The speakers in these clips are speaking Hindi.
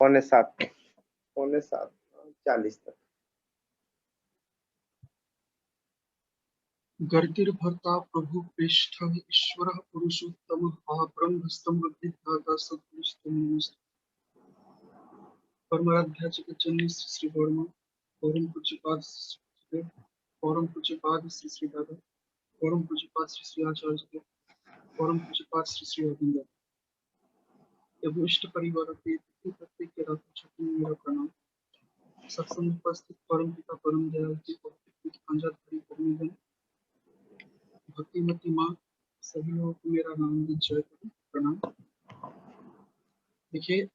6:45 तक। गर्तिर्भर्ता प्रभु प्रेष्ठः ईश्वरः पुरुषोत्तमः ब्रह्मस्तंभविद्याः सद्गुरुस्तमोस्तु। परमाराध्याचार्य चन्नी श्री वर्मा, परम पूज्यपाद श्री परम पूज्यपाद श्री श्री दादा, परम पूज्यपाद श्री श्री आचार्य देव, परम पूज्यपाद श्री श्री अरविंद एवं इष्ट परिवार के प्रत्येक के रात छठी मेरा प्रणाम। सत्संग उपस्थित परम पिता परम दयाल की पवित्र पंजाबी परम भक्तिमती माँ सभी लोगों को मेरा नाम जय प्रणाम। देखिए,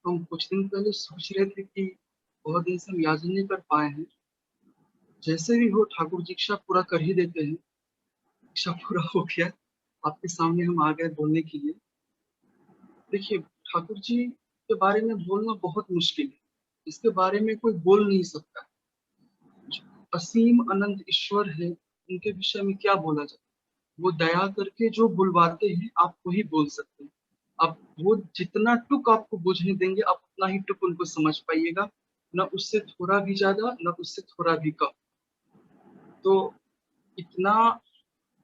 हम कुछ दिन पहले सोच रहे थे कि बहुत दिन से हम याद नहीं कर पाए हैं। जैसे भी हो ठाकुर जी इच्छा पूरा कर ही देते हैं। इच्छा पूरा हो गया, आपके सामने हम आ गए बोलने के लिए। देखिए, ठाकुर जी के बारे में बोलना बहुत मुश्किल है, इसके बारे में कोई बोल नहीं सकता। असीम अनंत ईश्वर है, उनके विषय में क्या बोला जाए। वो दया करके जो बुलवाते हैं आप वही बोल सकते हैं। अब वो जितना टुक आपको बुझने देंगे आप उतना ही टुक उनको समझ पाइएगा, न उससे थोड़ा भी ज्यादा न उससे थोड़ा भी कम। तो इतना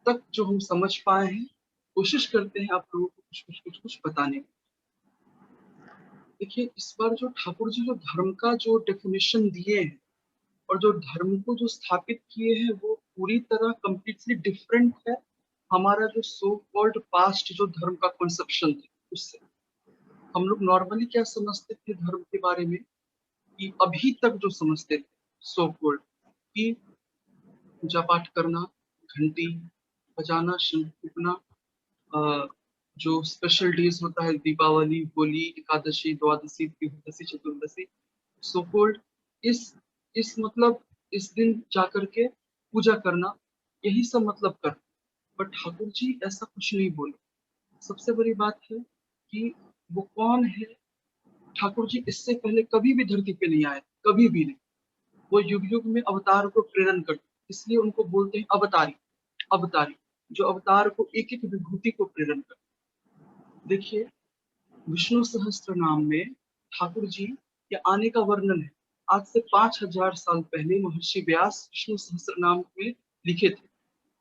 तक जो हम समझ पाए हैं, कोशिश करते हैं आप लोगों को कुछ बताने की। देखिए, इस बार जो ठाकुर जी जो धर्म का जो डेफिनेशन दिए हैं और जो धर्म को जो स्थापित किए हैं वो पूरी तरह कंप्लीटली डिफरेंट है हमारा जो सो कॉल्ड पास्ट जो धर्म का कंसेप्शन था उससे। हम लोग नॉर्मली क्या समझते थे धर्म के बारे में, कि अभी तक जो समझते थे सो कॉल्ड कि पूजा पाठ करना, घंटी बजाना, शंख फूकना, जो स्पेशल डेज होता है दीपावली, होली, एकादशी, द्वादशी, त्रियोदशी, चतुर्दशी, सो कॉल्ड इस मतलब इस दिन जाकर के पूजा करना, यही सब मतलब कर। बट ठाकुर जी ऐसा कुछ नहीं बोले। सबसे बड़ी बात है कि वो कौन है। ठाकुर जी इससे पहले कभी भी धरती पे नहीं आए, कभी भी नहीं। वो युग युग में अवतार को प्रेरण करते, इसलिए उनको बोलते हैं अवतारी। अवतारी जो अवतार को एक एक विभूति को प्रेरण करते। देखिए, विष्णु सहस्त्र नाम में ठाकुर जी के आने का वर्णन है। आज से 5000 साल पहले महर्षि व्यास विष्णु सहस्त्र नाम में लिखे थे।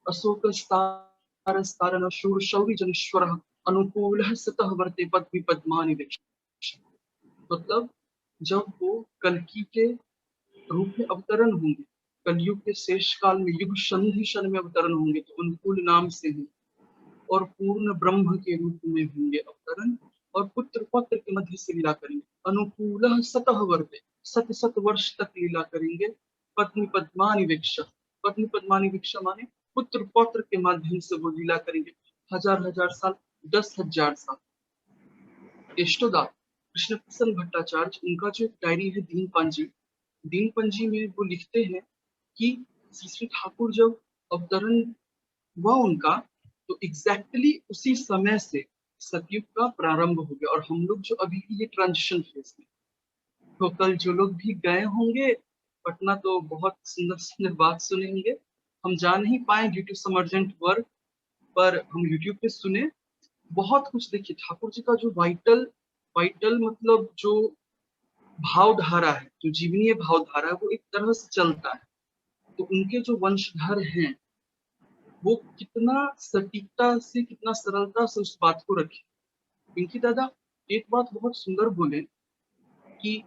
अशोक स्तारण शूर शौरी जनेश्वर अनुकूल सतः वर्ते पद्मी पद्मानि वृक्ष। मतलब जब वो कल्कि के रूप में अवतरण होंगे, कलयुग के शेष काल में युग संधि शन में अवतरण होंगे तो अनुकूल नाम से हैं, और पूर्ण ब्रह्म के रूप में होंगे अवतरण, और पुत्र पत्र के मध्य से लीला करेंगे। अनुकूल सतः वर्ते, सत सत वर्ष तक लीला करेंगे। पत्नी पद्मानि वीक्ष, पत्नी पद्मानि वीक्ष माने पुत्र पौत्र के माध्यम से वो लीला करेंगे। हजार हजार साल, 10,000 साल। इष्टोदा कृष्ण प्रसन्न भट्टाचार्य, उनका जो डायरी है दीन पंजी, दीन पंजी में वो लिखते हैं कि श्री श्री ठाकुर जब अवतरण हुआ उनका, तो एग्जैक्टली उसी समय से सतयुग का प्रारंभ हो गया। और हम लोग जो अभी ये ट्रांजिशन फेज में, तो कल जो लोग भी गए होंगे पटना तो बहुत सुंदर सुंदर बात सुने होंगे। हम जा नहीं पाए due to some urgent work, पर हम यूट्यूब पे सुने बहुत कुछ। देखिए, ठाकुर जी का जो वाइटल वाइटल मतलब जो भावधारा है, जो जीवनीय भावधारा है, वो एक तरह से चलता है। तो उनके जो वंशधर हैं वो कितना सटीकता से, कितना सरलता से उस बात को रखे। पिंकी दादा एक बात बहुत सुंदर बोले कि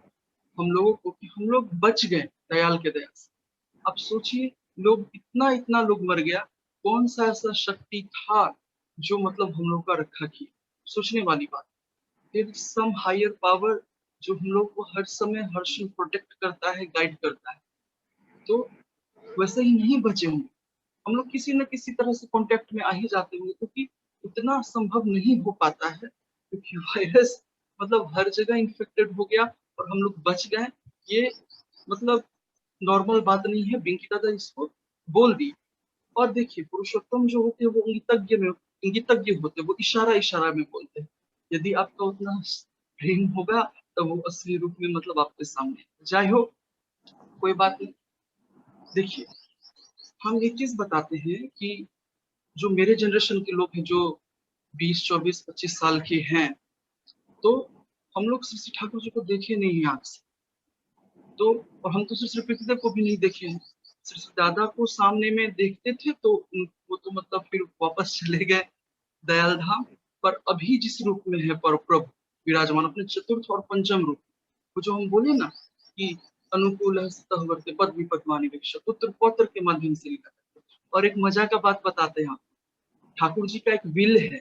हम लोगों को, कि हम लोग बच गए दयाल के दया से। अब सोचिए, लोग इतना इतना लोग मर गया, कौन सा ऐसा शक्ति था जो मतलब हम लोग का रखा किया। सोचने वाली बात। फिर सम हायर पावर जो हम लोग को हर समय हर क्षण प्रोटेक्ट करता है, गाइड करता है। तो वैसे ही नहीं बचे होंगे, हम लोग किसी न किसी तरह से कांटेक्ट में आ ही जाते होंगे, क्योंकि इतना संभव नहीं हो पाता है, क्योंकि वायरस मतलब हर जगह इन्फेक्टेड हो गया और हम लोग बच गए। ये मतलब नॉर्मल बात नहीं है। बिंकी दादा इसको बोल दी। और देखिए, पुरुषोत्तम जो होते हैं वो इंगितज्ञ होते हैं, वो इशारा इशारा में बोलते हैं। यदि आपका उतना प्रेम होगा तो वो असली रूप में मतलब आपके सामने। जय हो, कोई बात नहीं। देखिए, हम एक चीज बताते हैं कि जो मेरे जनरेशन के लोग हैं, जो 20, 24, 25 साल के हैं, तो हम लोग श्री श्री ठाकुर जी को देखे नहीं है आंख से, तो और हम तो श्री श्री पृथ्वीदेव को भी नहीं देखे हैं। श्री श्री दादा को सामने में देखते थे तो वो तो मतलब फिर वापस चले गए दयाल धाम। पर अभी जिस रूप में है पर प्रभु विराजमान अपने चतुर्थ और पंचम रूप, वो जो हम बोले ना कि अनुकूल वर्ते पद विपद मानी पुत्र पौत्र के माध्यम से लिखा है। और एक मजा का बात बताते हैं, ठाकुर जी का एक विल है,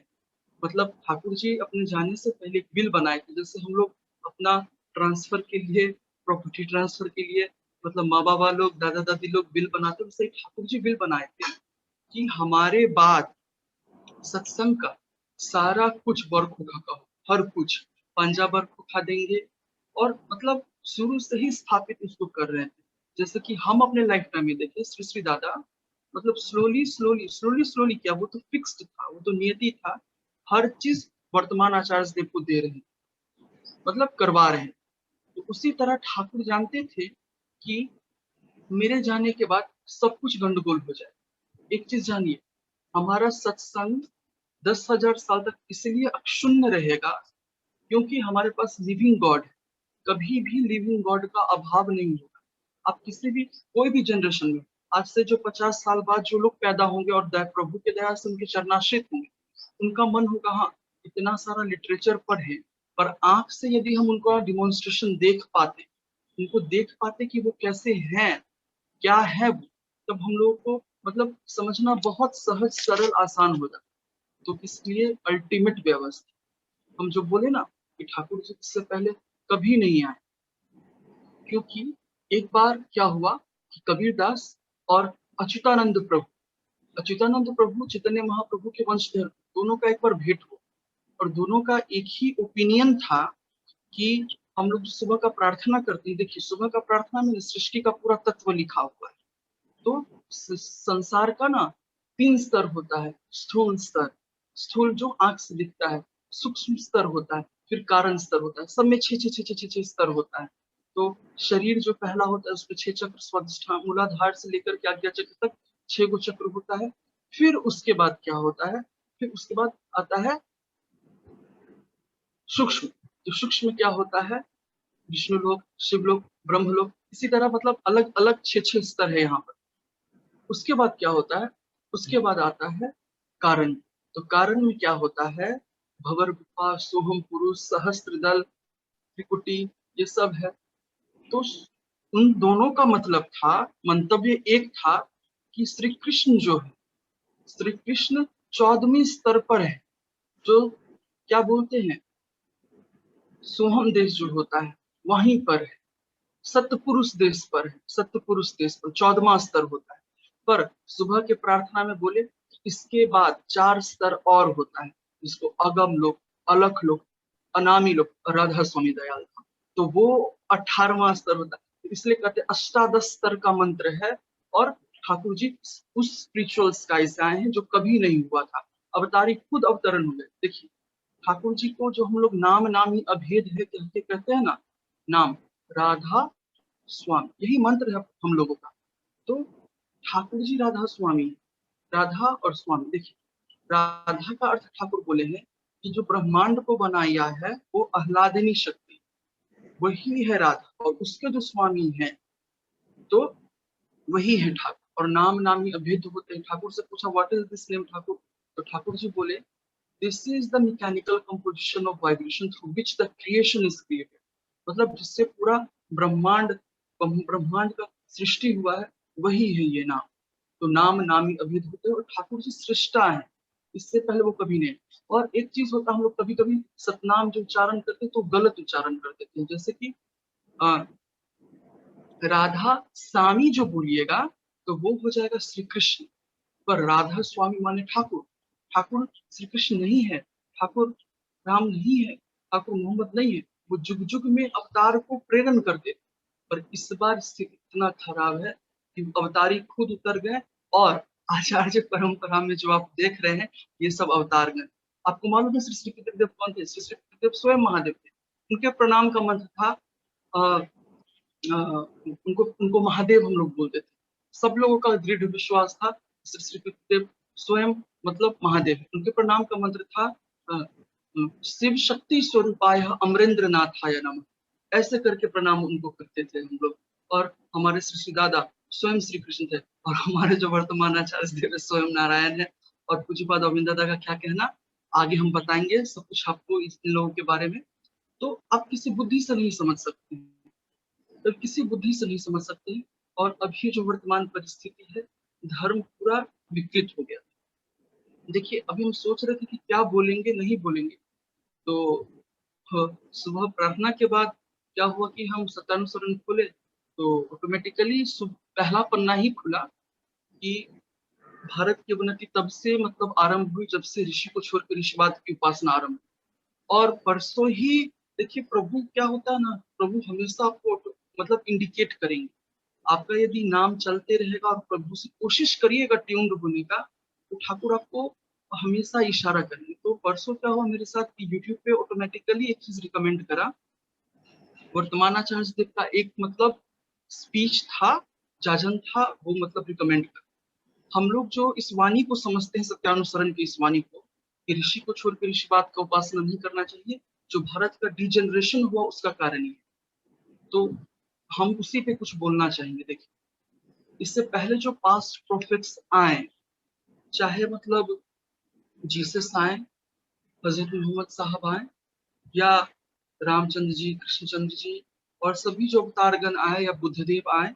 मतलब ठाकुर जी अपने जाने से पहले एक बिल बनाए थे। जैसे हम लोग अपना ट्रांसफर के लिए, प्रॉपर्टी ट्रांसफर के लिए, मतलब माँ बाबा लोग दादा दादी लोग बिल बनाते, वैसे ठाकुर जी बिल बनाए थे कि हमारे बाद सत्संग का सारा कुछ बरखुखा का हो, हर कुछ पंजा बरखुखा देंगे। और मतलब शुरू से ही स्थापित इसको कर रहे थे। जैसे कि हम अपने लाइफ टाइम में देखे श्री श्री दादा मतलब स्लोली स्लोली स्लोली स्लोली क्या, वो तो फिक्स्ड था, वो तो नियति था, हर चीज वर्तमान आचार्य देव को दे रहे हैं, मतलब करवा रहे हैं। तो उसी तरह ठाकुर जानते थे कि मेरे जाने के बाद सब कुछ गंडगोल हो जाए। एक चीज जानिए, हमारा सत्संग 10,000 साल तक इसलिए अक्षुण्ण रहेगा क्योंकि हमारे पास लिविंग गॉड है। कभी भी लिविंग गॉड का अभाव नहीं होगा। आप किसी भी कोई भी जनरेशन में आज से जो 50 साल बाद जो लोग पैदा होंगे और प्रभु के दया से उनके चरणाश्रित होंगे, उनका मन होगा हाँ इतना सारा लिटरेचर पढ़े, पर आंख से यदि हम उनको डिमोन्स्ट्रेशन देख पाते, उनको देख पाते कि वो कैसे हैं, क्या है वो, तब हम लोगों को मतलब समझना बहुत सहज सरल आसान हो जाता। तो इसलिए अल्टीमेट व्यवस्था, हम जो बोले ना कि ठाकुर जी इससे पहले कभी नहीं आए, क्योंकि एक बार क्या हुआ कि कबीरदास और अच्युतानंद प्रभु चैतन्य महाप्रभु के वंशधर, दोनों का एक बार भेंट हुआ और दोनों का एक ही ओपिनियन था कि हम लोग सुबह का प्रार्थना करते हैं, देखिए सुबह का प्रार्थना में सृष्टि का पूरा तत्व लिखा हुआ है। तो संसार का ना 3 स्तर होता है, स्थूल स्तर, स्थूल जो आंख से दिखता है, सूक्ष्म स्तर होता है, फिर कारण स्तर होता है, सब में 6 स्तर होता है। तो शरीर जो पहला होता है उसमें 6 चक्र, स्वादिष्ठान मूलाधार से लेकर के आज्ञा चक्र तक 6 गो चक्र होता है। फिर उसके बाद क्या होता है, फिर उसके बाद आता है सूक्ष्म। तो सूक्ष्म क्या होता है, विष्णु लोक, शिव लोक, ब्रह्म लोक, इसी तरह मतलब अलग अलग 6 स्तर है यहाँ पर। उसके बाद क्या होता है, उसके बाद आता है कारण। तो कारण में क्या होता है, भवर गुफा, सोहम पुरुष, सहस्त्र दल, त्रिकुटी, ये सब है। तो उन दोनों का मतलब था, मंतव्य एक था कि श्री कृष्ण जो है, श्री कृष्ण 14वीं स्तर पर है, जो क्या बोलते हैं सोहम देश जो होता है वहीं पर है, सतपुरुष देश पर है, सतपुरुष देश पर 14वां स्तर होता है। पर सुबह के प्रार्थना में बोले इसके बाद 4 स्तर और होता है, जिसको अगम लोक, अलख लोक, अनामी लोक, राधा स्वामी दयाल था, तो वो 18वां स्तर होता है। इसलिए कहते हैं अष्टादश स्तर का मंत्र है। और ठाकुर जी उस स्पिरिचुअल स्काई से आए हैं जो कभी नहीं हुआ था, अवतारी खुद अवतरण हुए। देखिए ठाकुर जी को जो हम लोग नाम नामी अभेद है कहते कहते हैं ना, नाम राधा स्वामी, यही मंत्र है हम लोगों का। तो ठाकुर जी राधा स्वामी, राधा और स्वामी, देखिए राधा का अर्थ ठाकुर बोले हैं कि जो ब्रह्मांड को बनाया है वो आह्लादिनी शक्ति, वही है राधा, और उसके जो स्वामी हैं तो वही है ठाकुर। और नाम नामी अभेद होते हैं। ठाकुर से पूछा what is this name Thakur, तो ठाकुर जी बोले this is the mechanical composition of vibration through which the creation is created, मतलब जिससे पूरा ब्रह्मांड ब्रह्मांड का सृष्टि हुआ है, वही है ये नाम। तो नाम नामी अभेद होते हैं और ठाकुर जी सृष्टा है, इससे पहले वो कभी नहीं। और एक चीज होता है, हम लोग कभी कभी सतनाम जो उच्चारण करते हैं तो गलत उच्चारण कर देते हैं, जैसे कि राधा स्वामी जो बोलिएगा तो वो हो जाएगा श्री कृष्ण, पर राधा स्वामी माने ठाकुर। ठाकुर श्री कृष्ण नहीं है, ठाकुर राम नहीं है, ठाकुर मोहम्मद नहीं है, वो जुग जुग में अवतार को प्रेरण करते थे। पर इस बार स्थिति इतना खराब है कि अवतारी खुद उतर गए, और आचार्य परंपरा में जो आप देख रहे हैं ये सब अवतार गए। आपको मालूम है श्री श्री कृष्णदेव कौन थे, श्री श्री कृष्णदेव स्वयं महादेव थे। उनके प्रणाम का मंत्र था उनको उनको महादेव हम लोग बोलते थे। सब लोगों का दृढ़ विश्वास था श्री श्री कृष्णदेव स्वयं मतलब महादेव। उनके प्रणाम का मंत्र था शिव शक्ति स्वरूपाय अमरेंद्र नाथाय नमः, ऐसे करके प्रणाम उनको करते थे हम लोग। और हमारे श्री दादा स्वयं श्री कृष्ण थे, और हमारे जो वर्तमान आचार्य देव स्वयं नारायण है। और पूज्यपाद अरविंद दादा का क्या कहना, आगे हम बताएंगे सब कुछ आपको इन लोगों के बारे में। तो आप किसी बुद्धि से नहीं समझ सकते, तो किसी बुद्धि से नहीं समझ सकते। और अभी जो वर्तमान परिस्थिति है, धर्म पूरा विकृत हो गया। देखिए अभी हम सोच रहे थे कि क्या बोलेंगे नहीं बोलेंगे, तो सुबह प्रार्थना के बाद क्या हुआ कि हम सत्यानुसरण खोले तो ऑटोमेटिकली पहला पन्ना ही खुला कि भारत की उन्नति तब से मतलब आरंभ हुई जब से ऋषि को छोड़कर ऋषिवाद की उपासना आरंभ। और परसों ही देखिए प्रभु क्या होता है ना, प्रभु हमेशा आपको मतलब इंडिकेट करेंगे। आपका यदि नाम चलते रहेगा और प्रभु से कोशिश करिएगा ट्यून्ड होने का, तो ठाकुर आपको हमेशा इशारा करेंगे। तो परसों क्या हुआ मेरे साथ कि यूट्यूब पे ऑटोमेटिकली एक चीज रिकमेंड करा, वर्तमान आचार्य देव का एक मतलब स्पीच था, जाजन था, वो मतलब रिकमेंड कर। हम लोग जो इस वाणी को समझते हैं, सत्यानुसरण की इस वाणी को, कि ऋषि को छोड़कर ऋषिवाद का उपासना नहीं करना चाहिए, जो भारत का डिजेनरेशन हुआ उसका कारण है। तो हम उसी पे कुछ बोलना चाहेंगे। देखिए इससे पहले जो पास्ट प्रोफेट्स आए, चाहे मतलब जीसस आए, हजरत मोहम्मद साहब आए, या रामचंद्र जी, कृष्णचंद्र जी, और सभी जो अवतारगण आए या बुद्धदेव आए,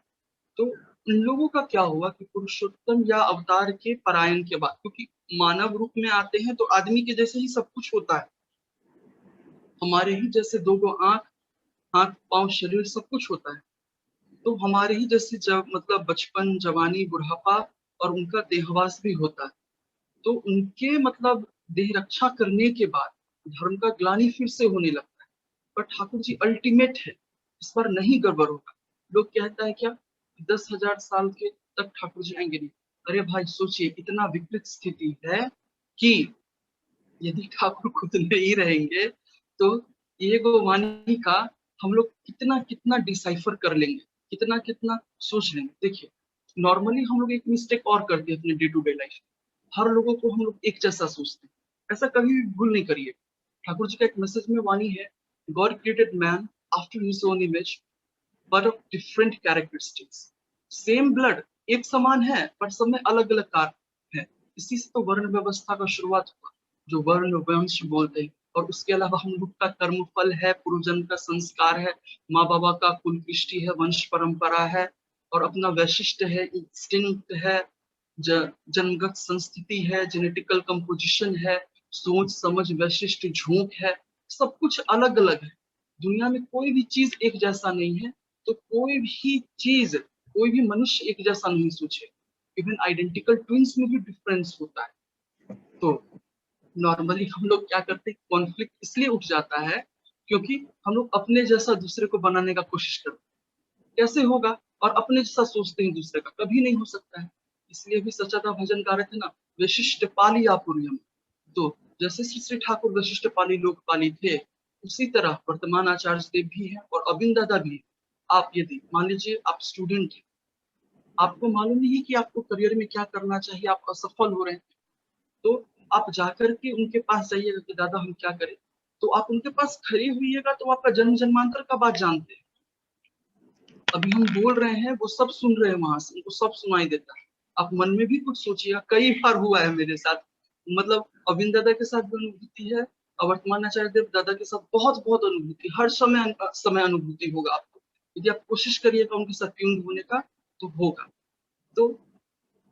तो उन लोगों का क्या हुआ कि पुरुषोत्तम या अवतार के परायण के बाद, क्योंकि मानव रूप में आते हैं तो आदमी के जैसे ही सब कुछ होता है, हमारे ही जैसे दो गो आंख, हाथ पांव शरीर सब कुछ होता है। तो हमारे ही जैसे जब मतलब बचपन, जवानी, बुढ़ापा और उनका देहवास भी होता है। तो उनके मतलब देह रक्षा करने के बाद धर्म का ग्लानि फिर से होने लगता है। पर ठाकुर जी अल्टीमेट है, इस पर नहीं गड़बड़ होगा। लोग कहता है क्या 10,000 साल के तक ठाकुर जी आएंगे नहीं। अरे भाई सोचिए, इतना विकृत स्थिति है कि यदि ठाकुर खुद नहीं रहेंगे तो ये गो वाणी का हम लोग कितना कितना डिसाइफर कर लेंगे, कितना कितना सोच लेंगे। देखिए नॉर्मली हम लोग एक मिस्टेक और करते हैं अपने डे टू डे लाइफ, हर लोगों को हम लोग एक जैसा सोचते हैं। ऐसा कभी भी भूल नहीं करिए। ठाकुर जी का एक मैसेज में वाणी है, God created man after his own image but of different characteristics. Same blood, एक समान है पर सब में अलग अलग कार्य है। इसी से तो वर्ण व्यवस्था का शुरुआत हुआ, जो वर्ण वंश बोलते हैं। और उसके अलावा हम लोग का कर्म फल है, पूर्वजन्म का संस्कार है, माँ बाबा का कुल कृष्टि है, वंश परंपरा है, और अपना वैशिष्ट है, इंस्टिंक्ट है, जन्मगत संस्थिति है, जेनेटिकल कंपोजिशन है, सोच समझ वैशिष्ट झोंक है। सब कुछ अलग अलग है। दुनिया में कोई भी चीज एक जैसा नहीं है। तो कोई भी चीज, कोई भी मनुष्य एक जैसा नहीं सोचे। इवन आइडेंटिकल ट्विंस में भी डिफरेंस होता है। तो नॉर्मली हम लोग क्या करते हैं, कॉन्फ्लिक्ट इसलिए उठ जाता है क्योंकि हम लोग अपने जैसा दूसरे को बनाने का कोशिश करते हैं। कैसे होगा, और अपने जैसा सोचते हैं दूसरे का, कभी नहीं हो सकता है। इसलिए भी सचाता भजन गा रहे थे ना, विशिष्ट पाली आपुर्यम। तो जैसे श्री श्री ठाकुर वशिष्ठ पाली लोकपाली थे, उसी तरह वर्तमान आचार्य देव भी है और अरविंद दादा भी है। आप यदि मान लीजिए आप स्टूडेंट हैं, आपको मालूम नहीं है कि आपको करियर में क्या करना चाहिए, आप असफल हो रहे हैं, तो आप जाकर के उनके पास जाइएगा कि दादा हम क्या करें। तो आप उनके पास खड़े हुईएगा तो आपका जन्म जन्मांतर का बात जानते हैं। अभी हम बोल रहे हैं, वो सब सुन रहे हैं, वहां से उनको सब सुनाई देता है। आप मन में भी कुछ सोचिएगा, कई बार हुआ है मेरे साथ। मतलब अरविंद दादा के साथ भी अनुभूति है, और वर्तमान आचार्य देव दादा के साथ बहुत बहुत अनुभूति, हर समय समय अनुभूति होगा आपको। यदि आप कोशिश करिएगा उनके साथ ट्यून होने का तो होगा। तो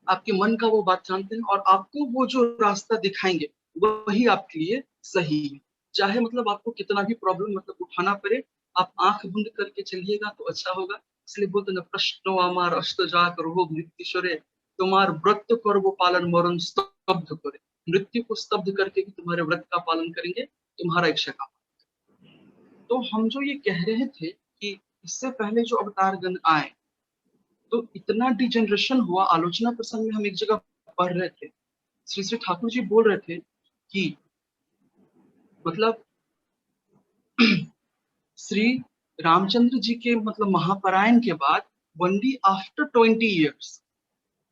आपके मन का वो बात जानते हैं, और आपको वो जो रास्ता दिखाएंगे वही आपके लिए सही है। चाहे मतलब आपको कितना भी प्रॉब्लम मतलब उठाना पड़े, आप आंख बंद करके चलिएगा तो अच्छा होगा। इसलिए बोलते ना, प्रश्नो अमार अष्ट जाकर हो मृत्युश्वरे, तुम्हार व्रत कर वो पालन मरण स्तब्ध करे। मृत्यु को स्तब्ध करके भी तुम्हारे व्रत का पालन करेंगे, तुम्हारा इच्छा का। तो हम जो ये कह रहे थे कि इससे पहले जो अवतारगण आए, तो इतना डिजेनरेशन हुआ। आलोचना प्रसंग में हम एक जगह पढ़ रहे थे, श्री श्री ठाकुर जी बोल रहे थे कि मतलब श्री रामचंद्र जी के मतलब महापरायण के बाद only after 20 years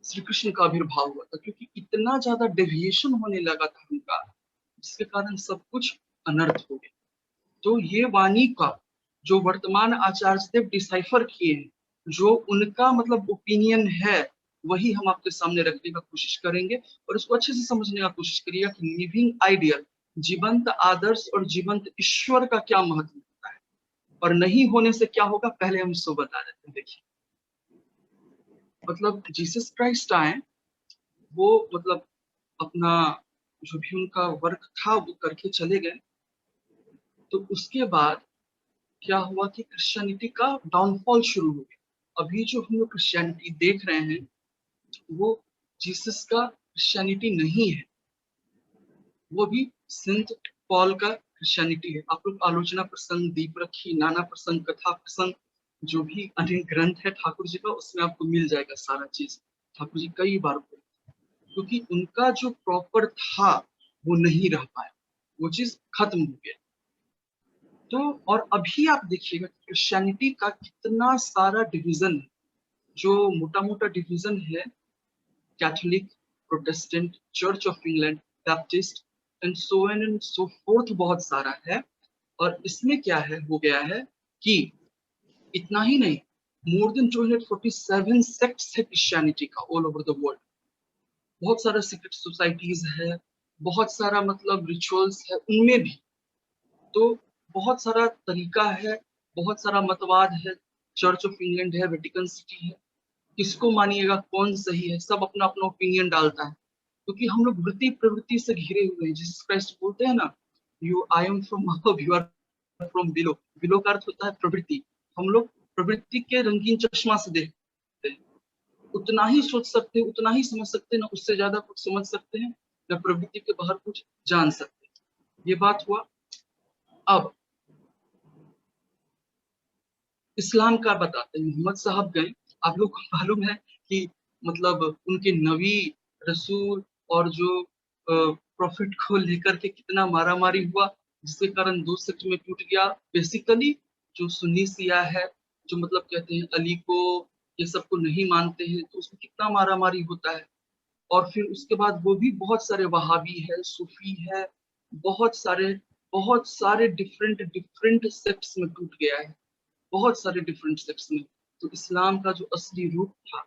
Shri Krishna का आविर्भाव हुआ था, क्योंकि इतना ज्यादा डेविएशन होने लगा था उनका, जिसके कारण सब कुछ अनर्थ हो गया। तो ये वाणी का जो वर्तमान आचार्य देव डिसाइफर किए हैं, जो उनका मतलब ओपिनियन है, वही हम आपके सामने रखने का कोशिश करेंगे और इसको अच्छे से समझने का कोशिश करिएगा कि लिविंग आइडियल, जीवंत आदर्श और जीवंत ईश्वर का क्या महत्व होता है और नहीं होने से क्या होगा, पहले हम इसको बता देते हैं। देखिए, मतलब जीसस क्राइस्ट आए, वो मतलब अपना जो भी उनका वर्क था वो करके चले गए। तो उसके बाद क्या हुआ कि क्रिश्चियनिटी का डाउनफॉल शुरू हो गया। अभी जो हम लोग क्रिश्चियनिटी देख रहे हैं वो जीसस का क्रिश्चियनिटी नहीं है, वो भी सेंट पॉल का क्रिश्चियनिटी है। आप लोग आलोचना प्रसंग, दीप रखी, नाना प्रसंग, कथा प्रसंग, जो भी अनेक ग्रंथ है ठाकुर जी का, उसमें आपको मिल जाएगा सारा चीज। ठाकुर जी कई बार बोले, क्योंकि उनका जो प्रॉपर था वो नहीं रह पाया, वो चीज खत्म हो गया। तो और अभी आप देखिएगा क्रिश्चियनिटी का कितना सारा डिवीजन है, जो मोटा मोटा डिवीजन है, Catholic, Protestant, Church of England, Baptist and so on and so forth, बहुत सारा है। और इसमें क्या है, हो गया है कि इतना ही नहीं, मोर देन 247 सेक्ट्स है क्रिश्चियनिटी का ऑल ओवर द वर्ल्ड। बहुत सारा सीक्रेट सोसाइटीज है, बहुत सारा मतलब रिचुअल्स है उनमें भी। तो बहुत सारा तरीका है, बहुत सारा मतवाद है। चर्च ऑफ इंग्लैंड है, वेटिकन सिटी है, किसको मानिएगा, कौन सही है, सब अपना अपना ओपिनियन डालता है। क्योंकि हम लोग वृत्ति प्रवृत्ति से घिरे हुए हैं। जीसस क्राइस्ट बोलते हैं ना, you I am from above, you are from below. Below का अर्थ होता है प्रवृत्ति। हम लोग प्रवृत्ति के रंगीन चश्मा से देखते हैं, उतना ही सोच सकते हैं, उतना ही समझ सकते हैं, ना उससे ज्यादा कुछ समझ सकते हैं, ना प्रवृत्ति के बाहर कुछ जान सकते हैं। ये बात हुआ। अब इस्लाम का बताते हैं, मोहम्मद साहब गए, आप लोग को मालूम है कि मतलब उनके नबी, रसूल और जो प्रॉफिट को लेकर के कितना मारामारी हुआ, जिसके कारण दो सेक्ट में टूट गया। बेसिकली जो सुन्नी शिया है, जो मतलब कहते हैं अली को, ये सबको नहीं मानते हैं, तो उसमें कितना मारामारी होता है। और फिर उसके बाद वो भी बहुत सारे वहाबी है, सूफी है, बहुत सारे डिफरेंट डिफरेंट सेक्ट्स में टूट गया है, बहुत सारे डिफरेंट सेक्ट्स में। तो इस्लाम का जो असली रूप था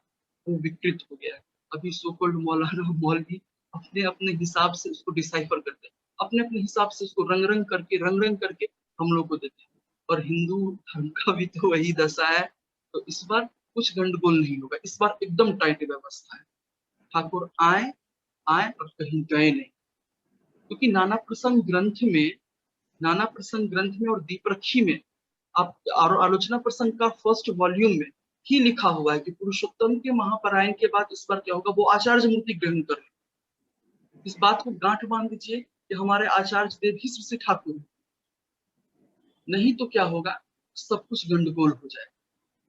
वो विकृत हो गया है। अभी सो कॉल्ड मौलाना, मौलवी अपने अपने हिसाब से उसको डिसाइफर करते हैं, अपने अपने हिसाब से उसको रंग रंग करके हम लोग को देते हैं। और हिंदू धर्म का भी तो वही दशा है। तो इस बार कुछ गंडगोल नहीं होगा, इस बार एकदम टाइट व्यवस्था है। ठाकुर आए आए और कहीं गए नहीं। क्योंकि नाना प्रसंग ग्रंथ में और दीपरखी में, आप आलोचना प्रसंग का फर्स्ट वॉल्यूम में ही लिखा हुआ है कि पुरुषोत्तम के महापरायण के बाद इस बार क्या होगा, वो आचार्य मूर्ति ग्रहण कर ले। इस बात को गांठ बांध दीजिए कि हमारे आचार्य देव ही श्री ठाकुर हैं। नहीं तो क्या होगा, सब कुछ गंडगोल हो जाए।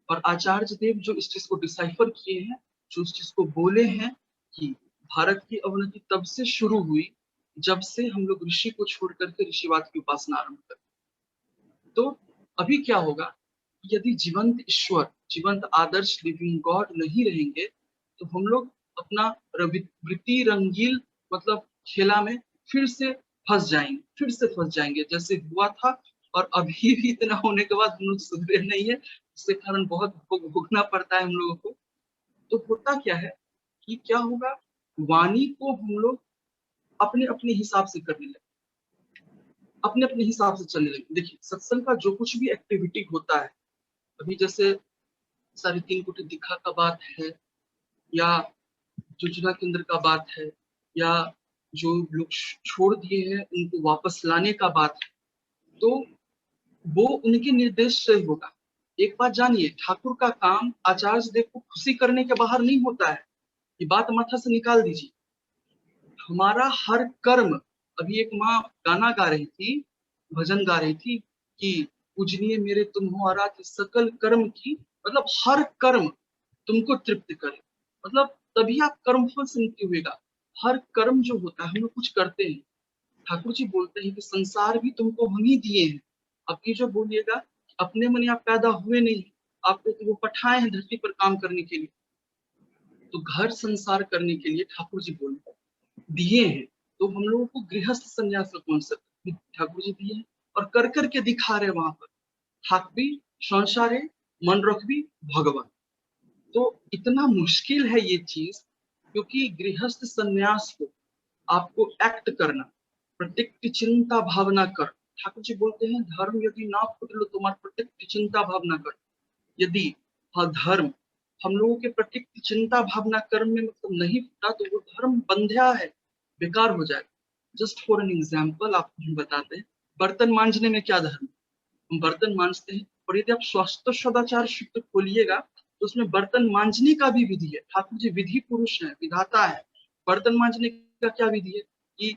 और आचार्य देव जो इस चीज को डिसाइफर किए हैं, जो इस चीज को बोले हैं कि भारत की अवनति तब से शुरू हुई जब से हम लोग ऋषि को छोड़ करके ऋषिवाद की उपासना आरंभ कर। तो अभी क्या होगा, यदि जीवंत ईश्वर, जीवंत आदर्श लिविंग गॉड नहीं रहेंगे, तो हम लोग अपना वृत्ति रंगील मतलब खेला में फिर से फंस जाएंगे जैसे हुआ था। और अभी भी इतना होने के बाद हम लोग सुधरे नहीं है, इसके कारण बहुत भुगतना पड़ता है हम लोगों को। तो होता क्या है कि क्या होगा, वाणी को हम लोग अपने अपने हिसाब से करने लगे, अपने अपने हिसाब से चलने लगे। देखिए, सत्संग का जो कुछ भी एक्टिविटी होता है, अभी जैसे 3.5 कोटि दीक्षा का बात है, या योजना केंद्र का बात है, या जो लोग छोड़ दिए हैं उनको वापस लाने का बात है, तो वो उनके निर्देश से होगा। एक बात जानिए, ठाकुर का काम आचार्य देव को खुशी करने के बाहर नहीं होता है, ये बात माथा से निकाल दीजिए। हमारा हर कर्म, अभी एक माँ गाना गा रही थी, भजन गा रही थी कि पूजनीय मेरे तुम हो आराध्य सकल कर्म की, मतलब हर कर्म तुमको तृप्त करे, मतलब तभी आप कर्म फल से मुक्ति होगा। हर कर्म जो होता है हम लोग कुछ करते हैं, ठाकुर जी बोलते हैं कि संसार भी तुमको हम ही दिए हैं। अब ये जो बोलिएगा, अपने मन आप पैदा हुए नहीं, आपको तो वो पठाए हैं धरती पर काम करने के लिए। तो घर संसार करने के लिए ठाकुर जी बोलते दिए हैं। तो हम लोगों को गृहस्थ संन्यास का कॉन्सेप्ट ठाकुर जी दिए हैं और कर करके दिखा रहे वहां पर, थाकबी संसारे मन रखबी भगवान। तो इतना मुश्किल है ये चीज, क्योंकि गृहस्थ संन्यास को आपको एक्ट करना, प्रत्यक्ष चिंता भावना कर। ठाकुर जी बोलते हैं धर्म यदि ना फुट लो तुम्हार प्रत्यक्ष चिंता भावना कर। यदि हाँ धर्म हम लोगों के प्रत्यक्ष चिंता भावना कर्म में मतलब नहीं फूटा तो वो धर्म बंध्या है, बेकार हो जाएगा। जस्ट फॉर एन एग्जाम्पल आपको हम बताते हैं, बर्तन मांजने में क्या धर्म, हम बर्तन मांजते हैं, और यदि आप स्वास्थ्य सदाचार सूत्र खोलिएगा तो उसमें बर्तन मांजने का भी विधि है। ठाकुर जी विधि पुरुष है, विधाता है। बर्तन मांजने का क्या विधि है कि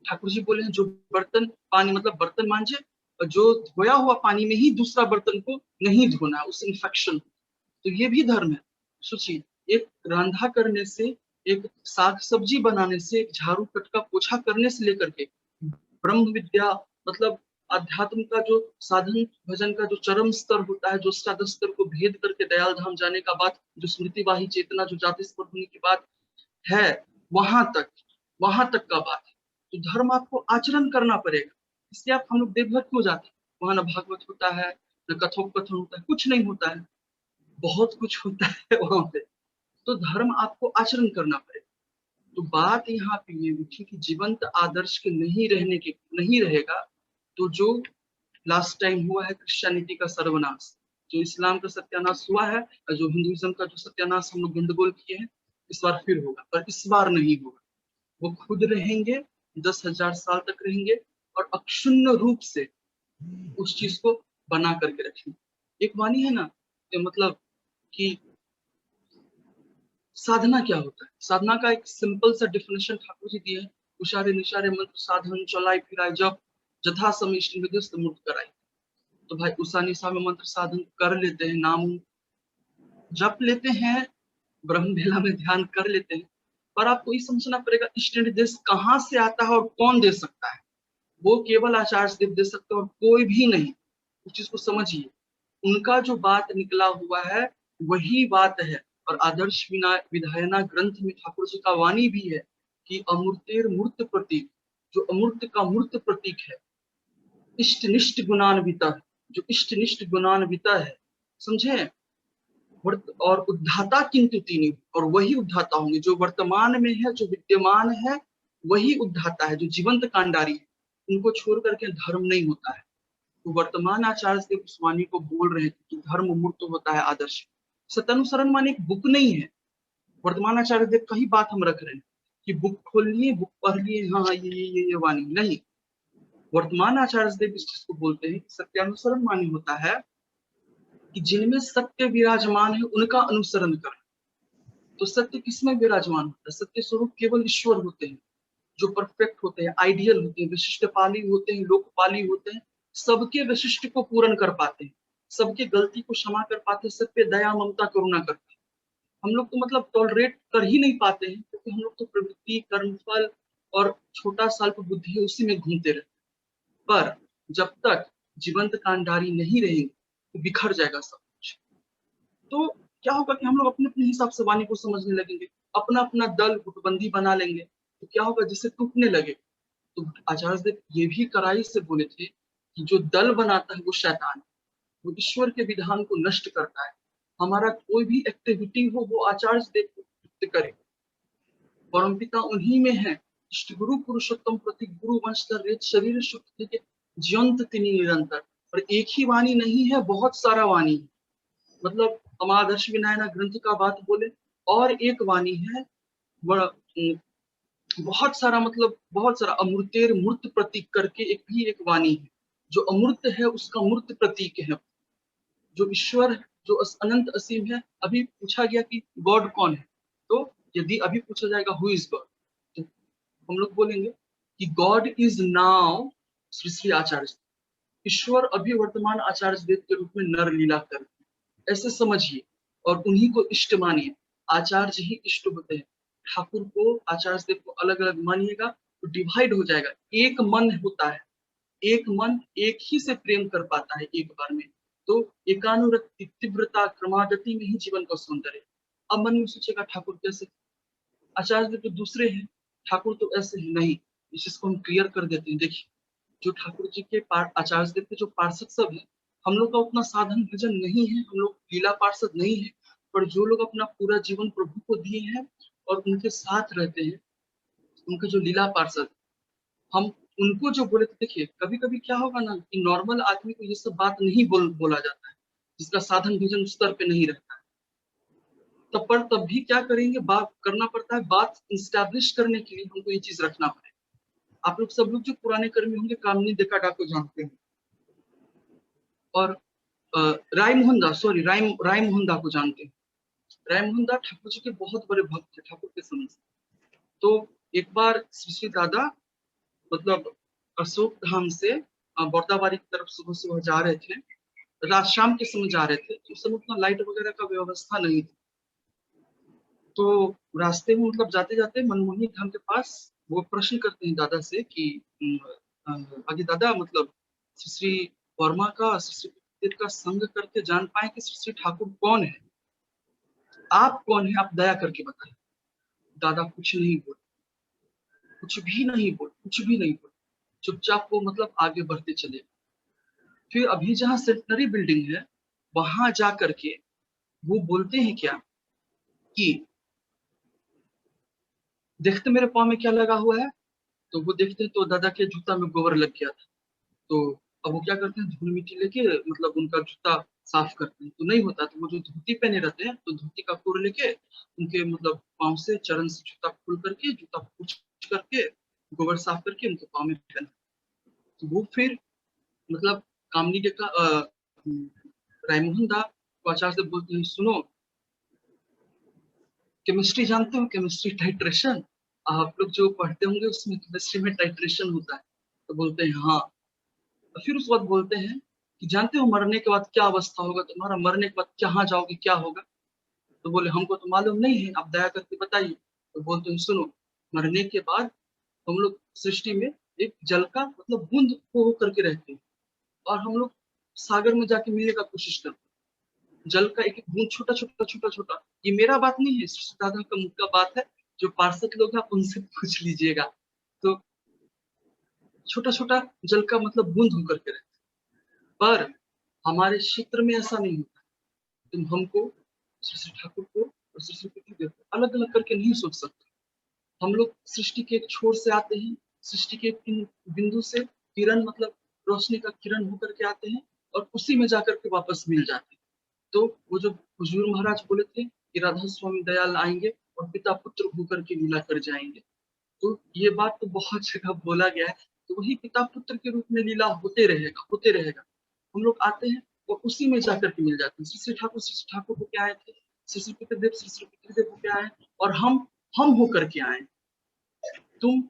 ठाकुर जी बोले हैं जो बर्तन पानी मतलब बर्तन मांजे, और जो धोया हुआ पानी में ही दूसरा बर्तन को नहीं धोना, उससे इंफेक्शन। तो ये भी धर्म है। सोचिए, एक रंधा करने से, एक साग सब्जी बनाने से, एक झाड़ू पटका पोछा करने से लेकर के ब्रह्म विद्या मतलब अध्यात्म का जो साधन भजन का जो चरम स्तर होता है, जो अष्टादश स्तर को भेद करके दयाल धाम जाने का बात, जो स्मृतिवाही चेतना जो जाति स्पर होने की बात है, वहां तक का बात है। तो धर्म आपको आचरण करना पड़ेगा। इसलिए आप हम लोग देवघर क्यों जाते हैं, वहां ना भागवत होता है, न कथोपकथन होता है, कुछ नहीं होता है, बहुत कुछ होता है वहां पे। तो धर्म आपको आचरण करना पड़ेगा। तो बात यहाँ पे ये उठी कि जीवंत आदर्श के नहीं रहेगा तो जो लास्ट टाइम हुआ है क्रिश्चियनिटी का सर्वनाश, जो इस्लाम का सत्यानाश हुआ है, और जो हिंदुइज्म का जो सत्यानाश हम लोग गंडगोल किए हैं, इस बार फिर होगा। पर इस बार नहीं होगा, वो खुद रहेंगे, 10,000 साल तक रहेंगे, और अक्षुण्ण रूप से उस चीज को बना करके रखेंगे। एक वाणी है ना कि मतलब कि साधना क्या होता है, साधना का एक सिंपल सा डिफिनेशन ठाकुर जी दिए है, उशारे निशारे मंत्र साधन चलाई फिराए जब जथा समय इष्ट विदुस्त मूर्त कराई। तो भाई उषा निशा में मंत्र साधन कर लेते हैं, नाम जप लेते हैं, ब्रह्म बेला में ध्यान कर लेते हैं, पर आपको ये समझना पड़ेगा इष्ट निर्देश कहाँ से आता है और कौन दे सकता है। वो केवल आचार्य देव दे सकते हैं और कोई भी नहीं। उस चीज को समझिए, उनका जो बात निकला हुआ है वही बात है। और आदर्श विधायना ग्रंथ में ठाकुर जी का वाणी भी है कि अमूर्तेर मूर्त प्रतीक, जो अमूर्त का मूर्त प्रतीक है, इष्टनिष्ठ गुणान्विता, जो इष्टनिष्ठ गुणान्विता है, समझे। और उद्धाता किंतु तीन, और वही उद्धाता होंगे जो वर्तमान में है, जो विद्यमान है, वही उद्धाता है, जो जीवंत कांडारी है। उनको छोड़ करके धर्म नहीं होता है। तो वर्तमान आचार्य देव उस वाणी को बोल रहे थे कि धर्म मूर्त होता है आदर्श। सत्यानुसरण माने एक बुक नहीं है, वर्तमान आचार्य देव का ही बात हम रख रहे हैं कि बुक खोल लिए, बुक पढ़ लिए, हाँ ये वाणी नहीं। वर्तमान आचार्य देव इस चीज को बोलते हैं, सत्यानुसरण मानी होता है कि जिनमें सत्य विराजमान है उनका अनुसरण कर। तो सत्य किसमें विराजमान होता है, सत्य स्वरूप केवल ईश्वर होते हैं, जो परफेक्ट होते हैं, आइडियल होते हैं, विशिष्ट पाली होते हैं, लोकपाली होते हैं, सबके विशिष्ट को पूर्ण कर पाते हैं, सबके गलती को क्षमा कर पाते हैं, सब पे दया ममता करुणा करते हैं। हम लोग तो मतलब टॉलरेट कर ही नहीं पाते हैं, क्योंकि हम लोग तो प्रवृत्ति कर्मफल और छोटा स्वल्प बुद्धि है उसी में घूमते रहते हैं। पर जब तक जीवंत कांडारी नहीं रहेंगे तो बिखर जाएगा सब कुछ। तो क्या होगा कि हम लोग अपने अपने हिसाब से वाणी को समझने लगेंगे, अपना अपना दल गुटबंदी बना लेंगे। तो क्या होगा, जिससे टूटने लगे। तो आचार्य देव ये भी कड़ाई से बोले थे कि जो दल बनाता है वो शैतान है, वो ईश्वर के विधान को नष्ट करता है। हमारा कोई भी एक्टिविटी हो वो आचार्य देव को तृप्त करे। परमपिता उन्हीं में है, इष्ट गुरु पुरुषोत्तम प्रति गुरु वंशधर रेत शरीर शुक्ति के ज्यंत तिनि निरंतर। और एक ही वाणी नहीं है, बहुत सारा वाणी है। मतलब हम आदर्श विनायना ग्रंथ का बात बोले, और एक वाणी है बहुत सारा, मतलब बहुत सारा अमूर्तेर मूर्त प्रतीक करके एक भी एक वाणी है। जो अमूर्त है उसका मूर्त प्रतीक है, जो ईश्वर जो अनंत असीम है। अभी पूछा गया कि गॉड कौन है, तो यदि अभी पूछा जाएगा हु इज गॉड, तो हम लोग बोलेंगे कि god is now Shri Shri Acharya. ईश्वर अभी वर्तमान आचार्य देव के रूप में नर लीला कर, ऐसे समझिए, और उन्हीं को इष्ट मानिए। आचार्य ही इष्ट होते हैं। ठाकुर को आचार्य देव को अलग अलग मानिएगा तो डिवाइड हो जाएगा। एक मन होता है, एक मन एक ही से प्रेम कर पाता है एक बार में। तो एकानुरक्ति तीव्रता क्रमागति में ही जीवन का सौंदर्य। अब मन में सोचेगा ठाकुर कैसे, आचार्य देव तो दूसरे हैं, ठाकुर तो ऐसे ही नहीं। इस चीज को हम क्लियर कर देते हैं। देखिए, जो ठाकुर जी के आचार्य देव के जो पार्षद सब है, हम लोग का उतना साधन भजन नहीं है, हम लोग लीला पार्षद नहीं है, पर जो लोग अपना पूरा जीवन प्रभु को दिए हैं और उनके साथ रहते हैं, उनके जो लीला पार्षद, हम उनको जो बोले थे, देखिए कभी कभी क्या होगा ना कि नॉर्मल आदमी को ये सब बात नहीं बोला जाता है, जिसका साधन भजन उस स्तर पे नहीं रहता है। तब भी क्या करेंगे, बात करना पड़ता है, बात इंस्टैब्लिश करने के लिए हमको ये चीज रखना पड़ेगा। आप लोग सब लोग जो पुराने कर्मी होंगे, कामनी डेकाडा को जानते हैं, और राय मोहन दा को जानते हैं। राय मोहन दा ठाकुर जी के बहुत बड़े भक्त थे, ठाकुर के समय से। तो एक बार श्री श्री दादा मतलब अशोक धाम से बौरदाबारी की तरफ सुबह सुबह जा रहे थे, रात शाम के समय जा रहे थे, तो उस समय उतना लाइट वगैरह का व्यवस्था नहीं थी। तो रास्ते में मतलब जाते जाते मनमोहनी धाम के पास वो प्रश्न करते हैं दादा से कि आगे दादा, मतलब श्री श्री वर्मा का, श्री श्री देव का संग करके जान पाए कि श्री श्री ठाकुर कौन है, आप कौन है, आप दया करके बताइए। दादा कुछ नहीं बोले, कुछ भी नहीं बोले, कुछ भी नहीं बोले, चुपचाप वो मतलब आगे बढ़ते चले। फिर अभी जहाँ सेंटनरी बिल्डिंग है, वहां जा करके वो बोलते हैं क्या कि देखते मेरे पाँव में क्या लगा हुआ है। तो वो देखते हैं तो दादा के जूता में गोबर लग गया था। तो अब वो क्या करते हैं, धूल मिट्टी लेके मतलब उनका जूता साफ करते हैं, तो नहीं होता, तो वो जो धोती पहने रहते हैं, तो धोती का कोर लेके उनके मतलब पाँव से चरण से जूता खोल करके, जूता पूछ करके, गोबर साफ करके उनके पाँव में पहना। तो वो फिर मतलब कामनी के का रायमोहन दा को आचार्य से बोलते हैं, सुनो केमिस्ट्री जानते हो, केमिस्ट्री टाइट्रेशन, आप लोग जो पढ़ते होंगे उसमें केमिस्ट्री में टाइट्रेशन होता है। तो बोलते हैं हाँ। तो फिर उस वक्त बोलते हैं कि जानते हो मरने के बाद क्या अवस्था होगा, तुम्हारा मरने के बाद कहाँ जाओगे, क्या होगा। तो बोले हमको तो मालूम नहीं है, आप दया करके बताइए। तो बोलते हैं सुनो, मरने के बाद हम लोग सृष्टि में एक जल का मतलब बूंद हो करके रहते हैं, और हम लोग सागर में जाके मिलने का कोशिश करते हैं। जल का एक एक बूंद छोटा छोटा छोटा छोटा, ये मेरा बात नहीं है, दादा का मुख का बात है, जो पार्षद लोग हैं आप उनसे पूछ लीजिएगा। तो छोटा छोटा जल का मतलब बूंद होकर के रहते हैं। पर हमारे क्षेत्र में ऐसा नहीं होता। तुम हमको, श्री श्री ठाकुर को और श्री श्री पृथ्वीदेव को अलग अलग करके नहीं सोच सकते। हम लोग सृष्टि के एक छोर से आते हैं, सृष्टि के एक बिंदु से किरण मतलब रोशनी का किरण होकर के आते हैं, और उसी में जाकर के वापस मिल जाते हैं। तो वो जो हुजूर महाराज बोले थे कि राधा स्वामी दयाल आएंगे और पिता पुत्र होकर के मिला कर जाएंगे, तो ये बात तो बहुत जगह बोला गया है। तो वही पिता पुत्र के रूप में लीला होते रहेगा, होते रहेगा। हम लोग आते हैं और उसी में जाकर के मिल जाते हैं। श्री श्री ठाकुर होके आए थे, श्री श्री पितृदेव होके आए, और हम होकर के आए। तुम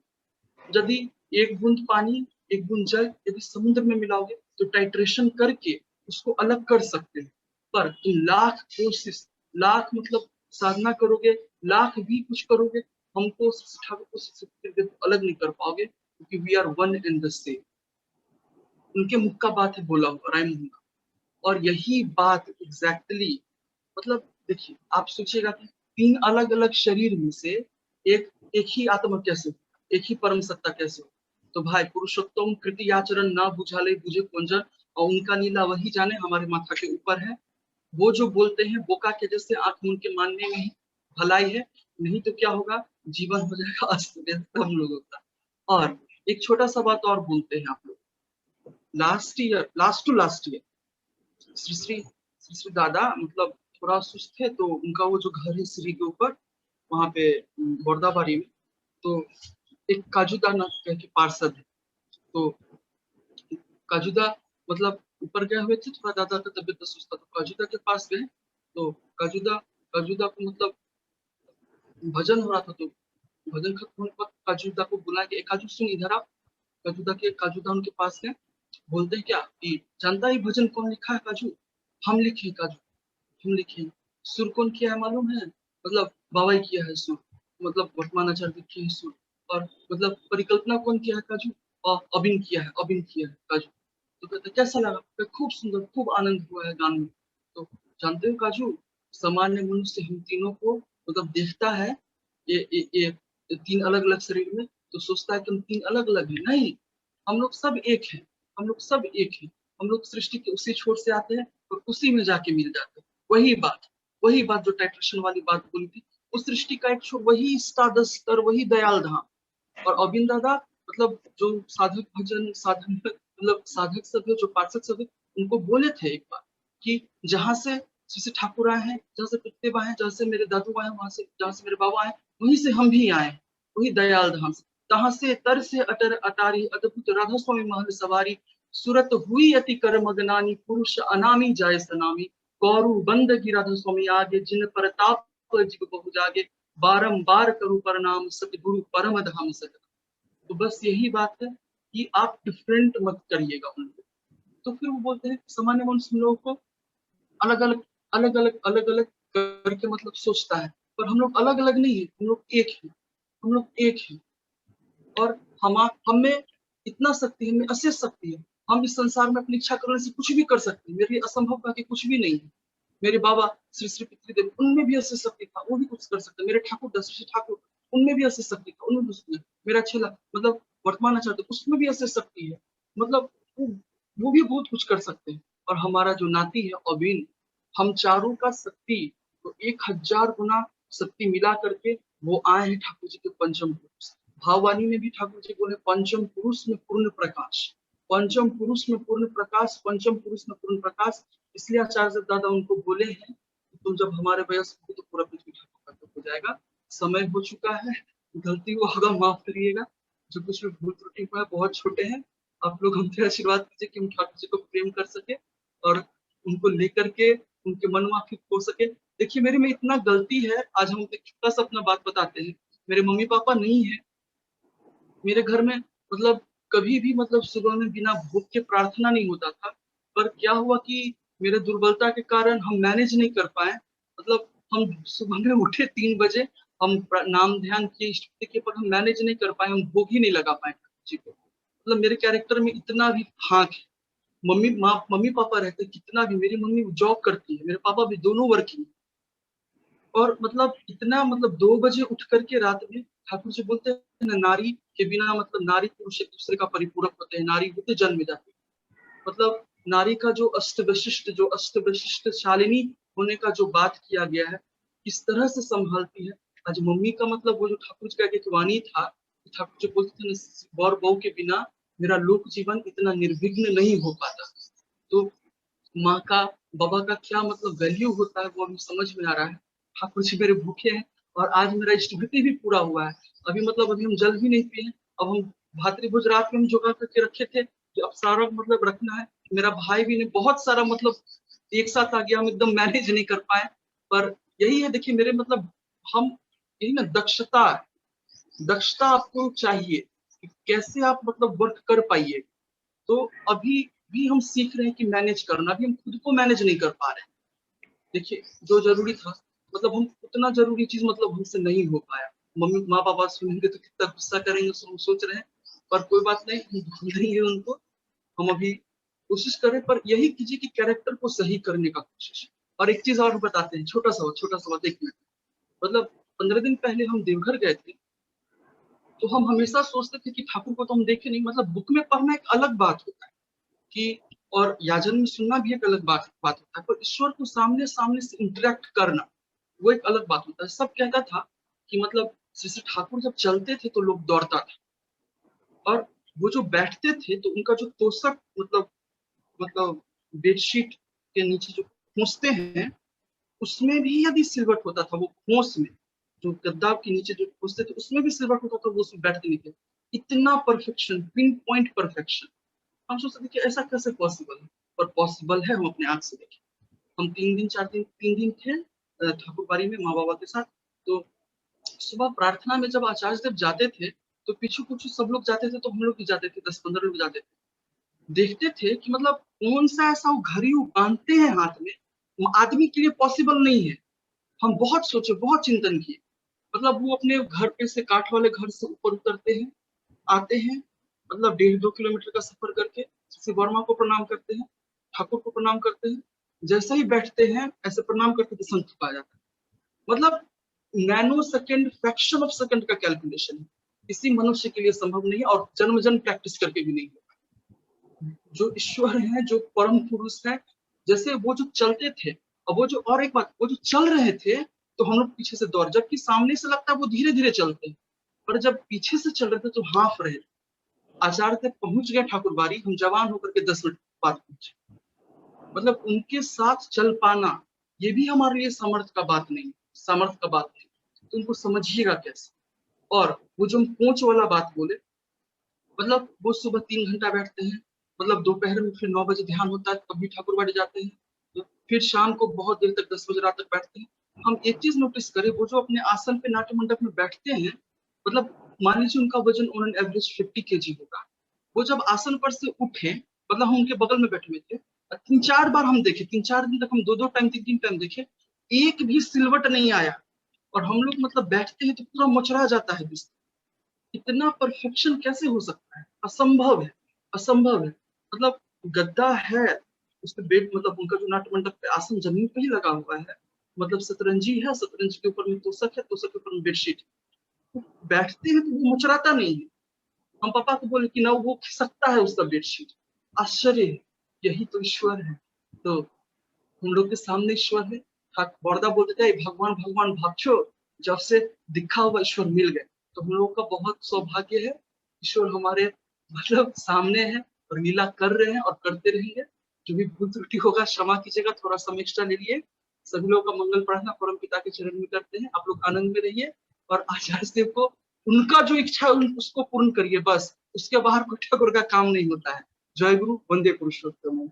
यदि एक बूंद पानी, एक बूंद जल यदि समुद्र में मिलाओगे तो टाइट्रेशन करके उसको अलग कर सकते हैं। पर तुम लाख कोशिश, लाख मतलब साधना करोगे, लाख भी कुछ करोगे, हमको ठाकुर को अलग नहीं कर पाओगे, क्योंकि we are one in the same. उनके मुख का बात है बोला हुआ राय मोहन का। और यही बात एग्जैक्टली मतलब देखिए, आप सोचिएगा कि तीन अलग अलग शरीर में से एक एक ही आत्मा कैसे, एक ही परम सत्ता कैसे हो। तो भाई पुरुषोत्तम कृति आचरण ना बुझाले बुझे कुंजन, और उनका नीला वही जाने, हमारे माथा के ऊपर है। वो जो बोलते हैं बोका के जैसे आंख मूंद के मानने में ही भलाई है, नहीं तो क्या होगा, जीवन हो जाएगा अस्त व्यस्त हम लोगों का। और एक छोटा सा बात और बोलते हैं आप लोग, लास्ट ईयर श्री श्री दादा मतलब थोड़ा सुस्त थे, तो उनका वो जो घर है श्री के ऊपर, वहां पे बौरदाबारी में, तो एक काजूदा ना कह के पार्षद है। तो काजूदा मतलब ऊपर गए हुए थे, थोड़ा दादा का तबियत सुस्त था, तो काजूदा के पास गए। तो काजूदा काजूदा को मतलब भजन हो रहा था, तो भजन खत्म होने पर काजूदा को बुला के, काजू सुन इधर आप। काजूदा उनके पास गए, बोलते हैं क्या कि जानता है भजन कौन लिखा है काजू। हम लिखे काजू, हम लिखे। सुर कौन किया है मालूम है, मतलब बाबा ही किया है सुर, मतलब वर्तमान आचार्य किया है सुर। और मतलब परिकल्पना कौन किया है काजू, और अबिन किया है, अबिन किया है काजू। तो कहते कैसा लगा, खूब सुंदर, खूब आनंद हुआ है गान में। तो जानते हो काजू, सामान्य मनुष्य हम तीनों को मतलब देखता है ये तीन अलग अलग शरीर में, तो सोचता है कि हम तीन अलग अलग है, नहीं, हम लोग सब एक हैं, हम लोग सब एक हैं, हम लोग सृष्टि के उसी छोर से आते हैं और उसी में जाके मिल जाते हैं। वही बात जो टाइट्रेशन वाली बात बोली थी, उस सृष्टि का एक छोर, वही स्टारदस्त स्तर, वही दयाल धाम। और अरविंद दादा मतलब जो साधक भजन साधन मतलब साधक सब है, जो पार्षद सब है, उनको बोले थे एक बार कि जहां से जैसे ठाकुर आए हैं, जहां से पितृदेव आए हैं, जहां से मेरे दादू आए हैं, वहां से जहां से मेरे बाबा आए, वहीं से हम भी आए हैं, वही दयाल धाम से। तहां से तर से अटर अटारी अद्भुत राधा स्वामी महल सवारी, सूरत हुई अति कर मगनानी, पुरुष अनामी जाय सनामी, गौरु बंद की राधा स्वामी आगे, जिन प्रताप जिग बहु जागे, बारंबार करूं प्रणाम सतगुरु परम धाम सत। तो बस यही बात है कि आप डिफरेंट मत करिएगा उनको। तो फिर वो बोलते हैं सामान्य मनुष्य हम लोगों को अलग अलग करके मतलब सोचता है, पर हम लोग अलग अलग नहीं है, हम लोग एक हैं, हम लोग एक हैं। और हम में इतना शक्ति है, हमें अशेष शक्ति है, हम इस संसार में अपनी इच्छा करने से कुछ भी कर सकते हैं। मेरे लिए असंभव का कि कुछ भी नहीं है। मेरे बाबा श्री श्री पितृदेव, उनमें भी अशेष शक्ति था, वो भी कुछ कर सकते। मेरे ठाकुर दास श्री ठाकुर, उनमें भी अशेष शक्ति था, उनमें कुछ नहीं। मेरा छेला मतलब वर्तमान आचार्य, उसमें भी अशेष शक्ति है, मतलब वो भी बहुत कुछ कर सकते हैं। और हमारा जो नाती है अविन, हम चारों का शक्ति तो 1000 गुना शक्ति मिला करके वो आए हैं ठाकुर जी के पंचम पुरुष। भाववाणी में भी ठाकुर जी बोले पंचम पुरुष में पूर्ण प्रकाश, पंचम पुरुष में पूर्ण प्रकाश, पंचम पुरुष में पूर्ण प्रकाश। इसलिए आचार्य दादा उनको बोले हैं कि तुम जब हमारे वयस्क हो तो पूरा पृथ्वी ठाकुर का हो जाएगा। समय हो चुका है, गलती हुआ होगा माफ करिएगा, जो कुछ भी भूल त्रुटि हुआ है बहुत छोटे हैं। आप लोग हमसे आशीर्वाद कीजिए कि हम ठाकुर जी को प्रेम कर सके और उनको लेकर के उनके मन वाकिफ हो सके। देखिए मेरे में इतना गलती है, आज हम एक छोटा सा अपना बात बताते हैं। मेरे मम्मी पापा नहीं है मेरे घर में, मतलब कभी भी मतलब सुबह में बिना भूख के प्रार्थना नहीं होता था। पर क्या हुआ कि मेरे दुर्बलता के कारण हम मैनेज नहीं कर पाए। मतलब हम सुबह में उठे 3 बजे, हम नाम ध्यान किए, स्तुति के, पर हम मैनेज नहीं कर पाए, हम भोग ही नहीं लगा पाए जी को। मतलब मेरे कैरेक्टर में इतना भी फाक है। मम्मी पापा रहते कितना भी, मेरी मम्मी जॉब करती है, मेरे पापा भी दोनों वर्किंग। और मतलब इतना मतलब 2 बजे उठ करके रात में ठाकुर जी बोलते हैं ना, नारी के बिना मतलब नारी पुरुष एक दूसरे का परिपूरक होते हैं, नारी होते जन्म जाती है। मतलब नारी का जो अष्ट विशिष्ट शालिनी होने का जो बात किया गया है, किस तरह से संभालती है। आज मम्मी का मतलब वो जो ठाकुर जी का एक वाणी था, ठाकुर जी बोलते थे वर बहू के बिना मेरा लोक जीवन इतना निर्विघ्न नहीं हो पाता। तो माँ का बाबा का क्या मतलब वैल्यू होता है वो अभी समझ में आ रहा है। ठाकुर जी मेरे भूखे हैं और आज मेरा इष्टभृति भी पूरा हुआ है। अभी हम जल भी नहीं पिए हैं। अब हम भातृभोज रात में हम जुगा करके रखे थे, तो अब सारा मतलब रखना है। मेरा भाई भी ने बहुत सारा मतलब एक साथ आ गया, हम एकदम मैनेज नहीं कर पाए। पर यही है, देखिए मेरे मतलब हम यही ना, दक्षता आपको चाहिए कि कैसे आप मतलब वर्क कर पाइए। तो अभी भी हम सीख रहे हैं कि मैनेज करना, अभी हम खुद को मैनेज नहीं कर पा रहे हैं। देखिए जो जरूरी था, मतलब हम उतना जरूरी चीज मतलब हमसे नहीं हो पाया। मम्मी माँ पापा सुनेंगे तो कितना गुस्सा करेंगे, हम सोच रहे हैं। पर कोई बात नहीं, हम भूल देंगे उनको। हम अभी कोशिश करें, पर यही कीजिए कि कैरेक्टर को सही करने का कोशिश। और एक चीज और बताते हैं, छोटा सा बात, 1 मिनट। मतलब 15 दिन पहले हम देवघर गए थे, तो हम हमेशा सोचते थे कि ठाकुर को तो हम देखे नहीं। मतलब बुक में पढ़ना एक अलग बात होता है कि, और याजन में सुनना भी एक अलग बात होता है, पर ईश्वर को सामने सामने से इंटरेक्ट करना वो एक अलग बात होता है। सब कहता था कि मतलब श्री श्री ठाकुर जब चलते थे तो लोग दौड़ता था, और वो जो बैठते थे तो उनका जो तोषक मतलब बेडशीट के नीचे जो खोसते हैं, उसमें भी यदि सिलवट होता था, वो खोस में जो गद्दा के नीचे जो खोसते थे उसमें भी सिलवट होता था, वो उसमें बैठते नहीं थे। इतना परफेक्शन, पिन पॉइंट परफेक्शन। हम सोचते थे कि ऐसा कैसे पॉसिबल है, पर पॉसिबल है, हम अपने आंख से देखें। हम 3 दिन थे ठाकुरबाड़ी में माँ बाबा के साथ। तो सुबह प्रार्थना में जब आचार्य देव जाते थे, तो पीछू पीछू सब लोग जाते थे, तो हम लोग भी जाते थे, 10-15 लोग जाते थे। देखते थे कि मतलब कौन सा ऐसा वो घड़ी वो बांधते हैं हाथ में, आदमी के लिए पॉसिबल नहीं है। हम बहुत सोचे, बहुत चिंतन किए। मतलब वो अपने घर पे से, काठ वाले घर से ऊपर उतरते हैं, आते हैं, मतलब 1.5-2 किलोमीटर का सफर करके श्री वर्मा को प्रणाम करते हैं, ठाकुर को प्रणाम करते हैं। जैसे ही बैठते हैं ऐसे प्रणाम करते तो संत आ जाता है। मतलब nano second, fraction of second का कैलकुलेशन है। किसी मनुष्य के लिए संभव नहीं है और जन्म जन्म प्रैक्टिस करके भी नहीं होगा। जो ईश्वर है, जो परम पुरुष है, जैसे वो जो चलते थे, और वो जो, और एक बात, वो जो चल रहे थे तो हम लोग पीछे से दौड़, जबकि सामने से लगता है वो धीरे धीरे चलते हैं, पर जब पीछे से चल रहे थे तो हाँफ रहे। आचार्य तक पहुंच गए ठाकुर बारी, हम जवान होकर के 10 मिनट बाद पहुंचे। मतलब उनके साथ चल पाना, ये भी हमारे लिए सामर्थ्य का बात नहीं, सामर्थ्य का बात नहीं, तो उनको समझिएगा कैसे। और वो जो हम कोच वाला बात बोले, मतलब वो सुबह 3 घंटा बैठते हैं, मतलब दोपहर में फिर 9 बजे ध्यान होता है, तब भी ठाकुर बाड़ी जाते हैं, तो फिर शाम को बहुत देर तक 10 बजे रात तक बैठते हैं। हम एक चीज नोटिस करें, वो जो अपने आसन पे नाट्य मंडप में बैठते हैं, मतलब मान लीजिए उनका वजन ऑन एन एवरेज 50 kg होगा, वो जब आसन पर से उठे, मतलब हम उनके बगल में बैठे हुए थे, 3-4 बार हम देखे, 3-4 दिन तक हम 2-2 टाइम 3-3 टाइम देखे, एक भी सिलवट नहीं आया। और हम लोग मतलब बैठते हैं तो पूरा मचरा जाता है बिस्तर। इतना परफेक्शन कैसे हो सकता है? असंभव है, असंभव है। मतलब गद्दा है, उसके बेड, मतलब उनका जो नाट्य मंडप पे आसन जमीन पे ही लगा हुआ है, मतलब शतरंजी है, शतरंज के ऊपर में तोशक है, तोशक के ऊपर में बेडशीट। तो बैठते हैं तो वो मुचराता नहीं है। हम पापा को बोले कि ना वो खिसकता है उसका बेडशीट। आश्चर्य है, यही तो ईश्वर है। तो हम लोग के सामने ईश्वर है। बड़दा बोलते थे भगवान भगवान भागछो, जब से दिखा हुआ ईश्वर मिल गए, तो हम लोग का बहुत सौभाग्य है। ईश्वर हमारे मतलब सामने है और लीला कर रहे हैं और करते रहेंगे। जो भी भूल त्रुटि होगा क्षमा कीजिएगा, थोड़ा समय एक्स्ट्रा ले लिए। सभी लोगों का मंगल प्रार्थना परम पिता के चरण में करते हैं। आप लोग आनंद में रहिए और आचार्य देव को उनका जो इच्छा है उसको पूर्ण करिए, बस उसके बाहर कोई ठाकुर का काम नहीं होता है। जय गुरु, वंदे पुरुषोत्तम।